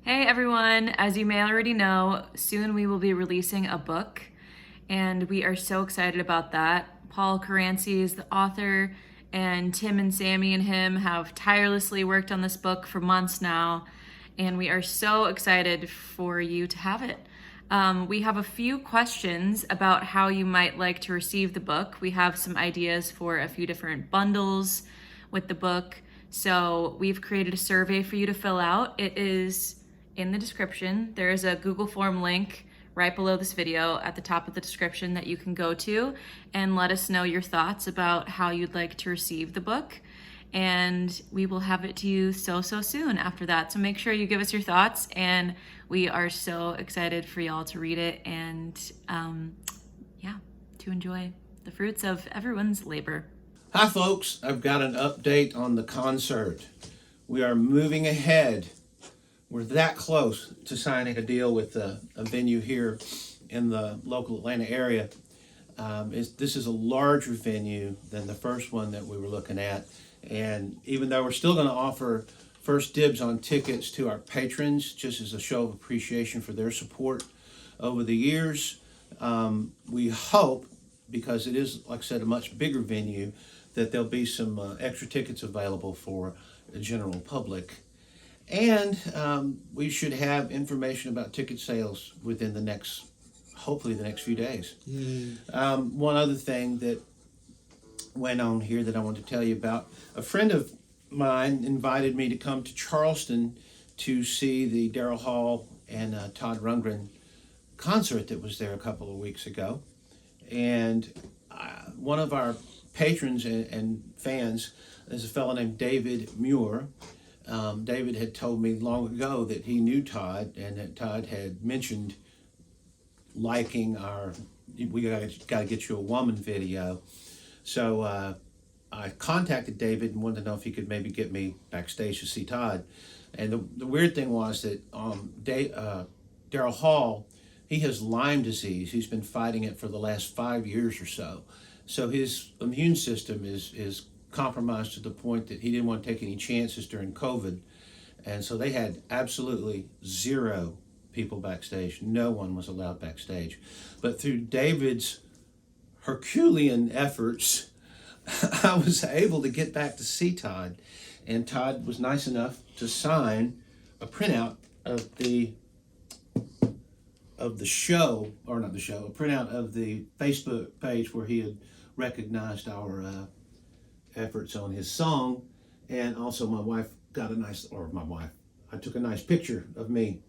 Hey everyone, as you may already know, soon we will be releasing a book, and we are so excited about that. Paul Caranci is the author, and Tim and Sammy and him have tirelessly worked on this book for months now, and we are so excited for you to have it. We have a few questions about how you might like to receive the book. We have some ideas for a few different bundles with the book. So we've created a survey for you to fill out. It is in the description. There is a Google form link right below this video at the top of the description that you can go to and let us know your thoughts about how you'd like to receive the book. And we will have it to you so soon after that. So make sure you give us your thoughts, and we are so excited for y'all to read it and to enjoy the fruits of everyone's labor. Hi folks, I've got an update on the concert. We are moving ahead. We're that close to signing a deal with a venue here in the local Atlanta area. This is a larger venue than the first one that we were looking at. And even though we're still going to offer first dibs on tickets to our patrons, just as a show of appreciation for their support over the years, we hope, because it is, like I said, a much bigger venue, that there'll be some extra tickets available for the general public. And we should have information about ticket sales within hopefully the next few days. One other thing that went on here that I want to tell you about, a friend of mine invited me to come to Charleston to see the Daryl Hall and Todd Rundgren concert that was there a couple of weeks ago. And one of our patrons and fans is a fellow named David Muir. David had told me long ago that he knew Todd, and that Todd had mentioned liking we got to get you a woman video. So I contacted David and wanted to know if he could maybe get me backstage to see Todd. And the weird thing was that Daryl Hall, he has Lyme disease. He's been fighting it for the last 5 years or so. So his immune system is compromised to the point that he didn't want to take any chances during COVID. And so they had absolutely zero people backstage. No one was allowed backstage. But through David's Herculean efforts, I was able to get back to see Todd. And Todd was nice enough to sign a printout of the show, or not the show, a printout of the Facebook page where he had recognized our efforts on his song. And also my wife I took a nice picture of me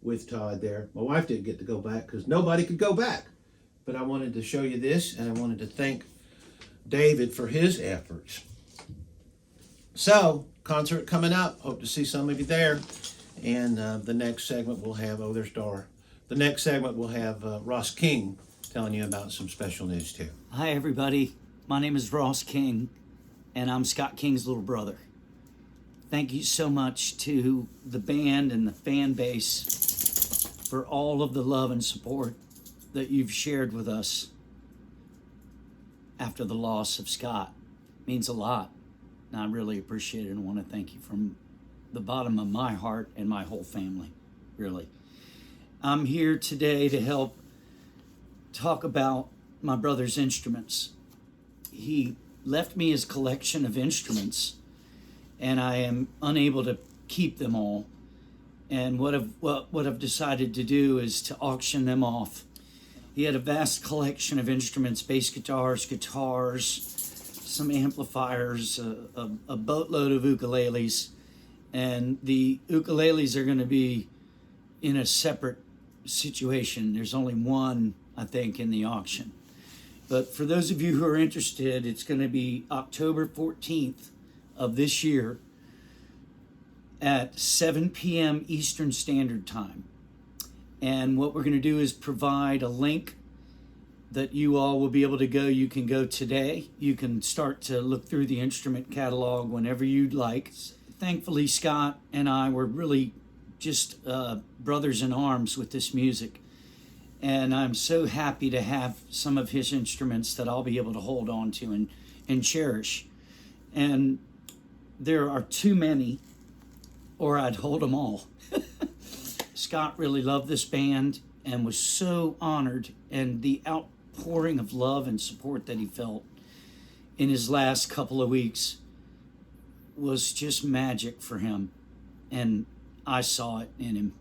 with Todd there. My wife didn't get to go back because nobody could go back. But I wanted to show you this, and I wanted to thank David for his efforts. So, concert coming up. Hope to see some of you there. And the next segment we'll have, there's Dar. The next segment we'll have Ross King telling you about some special news too. Hi everybody, my name is Ross King, and I'm Scott King's little brother. Thank you so much to the band and the fan base for all of the love and support that you've shared with us after the loss of Scott. It means a lot, and I really appreciate it, and want to thank you from the bottom of my heart and my whole family, really. I'm here today to help talk about my brother's instruments. He left me his collection of instruments, and I am unable to keep them all. And what I've decided to do is to auction them off. He had a vast collection of instruments: bass guitars, some amplifiers, a boatload of ukuleles. And the ukuleles are going to be in a separate situation. There's only one, I think, in the auction. But for those of you who are interested, it's going to be October 14th of this year at 7 p.m. Eastern Standard Time. And what we're going to do is provide a link that you all will be able to go. You can go today. You can start to look through the instrument catalog whenever you'd like. Thankfully, Scott and I were really just brothers in arms with this music. And I'm so happy to have some of his instruments that I'll be able to hold on to and cherish. And there are too many, or I'd hold them all. Scott really loved this band and was so honored, and the outpouring of love and support that he felt in his last couple of weeks was just magic for him. And I saw it in him.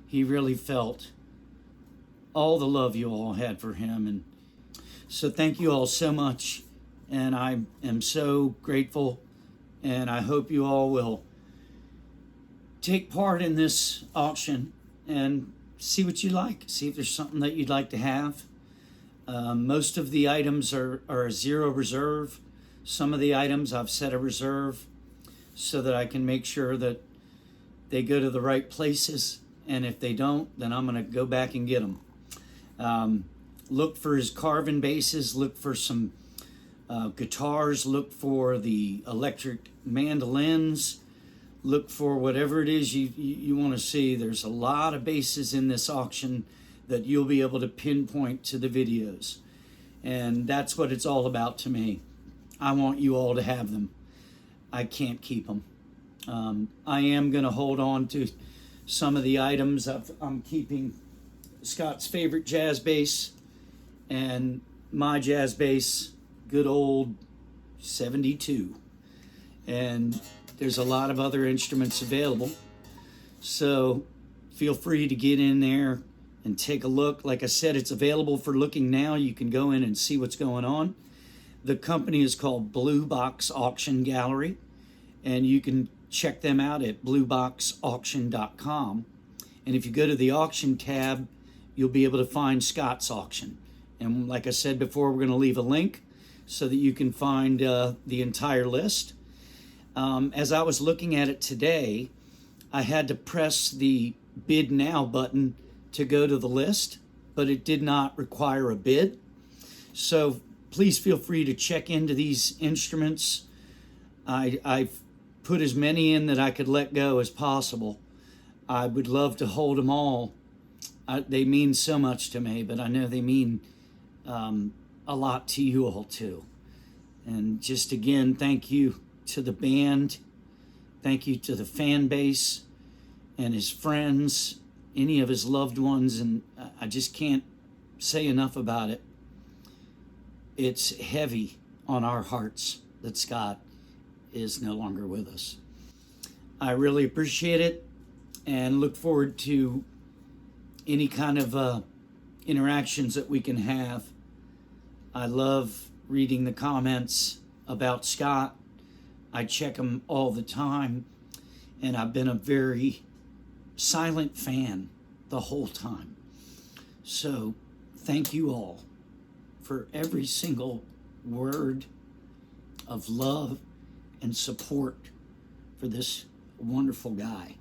He really felt all the love you all had for him. And so thank you all so much. And I am so grateful. And I hope you all will take part in this auction and see what you like. See if there's something that you'd like to have. Most of the items are a zero reserve. Some of the items I've set a reserve so that I can make sure that they go to the right places. And if they don't, then I'm going to go back and get them. Look for his carving bases. Look for some guitars. Look for the electric mandolins. Look for whatever it is you want to see. There's a lot of bases in this auction that you'll be able to pinpoint to the videos. And that's what it's all about to me. I want you all to have them. I can't keep them. I am going to hold on to some of the items. I'm keeping Scott's favorite jazz bass and my jazz bass, good old 72. And there's a lot of other instruments available. So feel free to get in there and take a look. Like I said, it's available for looking now. You can go in and see what's going on. The company is called Blue Box Auction Gallery, and you can check them out at blueboxauction.com. And if you go to the auction tab, you'll be able to find Scott's auction. And like I said before, we're going to leave a link so that you can find the entire list. As I was looking at it today, I had to press the bid now button to go to the list, but it did not require a bid. So please feel free to check into these instruments. I've put as many in that I could let go as possible. I would love to hold them all. They mean so much to me, but I know they mean a lot to you all too. And just again, thank you to the band. Thank you to the fan base and his friends, any of his loved ones. And I just can't say enough about it. It's heavy on our hearts that Scott is no longer with us. I really appreciate it and look forward to any kind of interactions that we can have. I love reading the comments about Scott. I check them all the time, and I've been a very silent fan the whole time. So thank you all for every single word of love and support for this wonderful guy.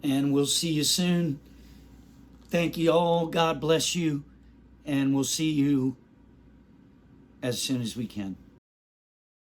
And we'll see you soon. Thank you all. God bless you. And we'll see you as soon as we can.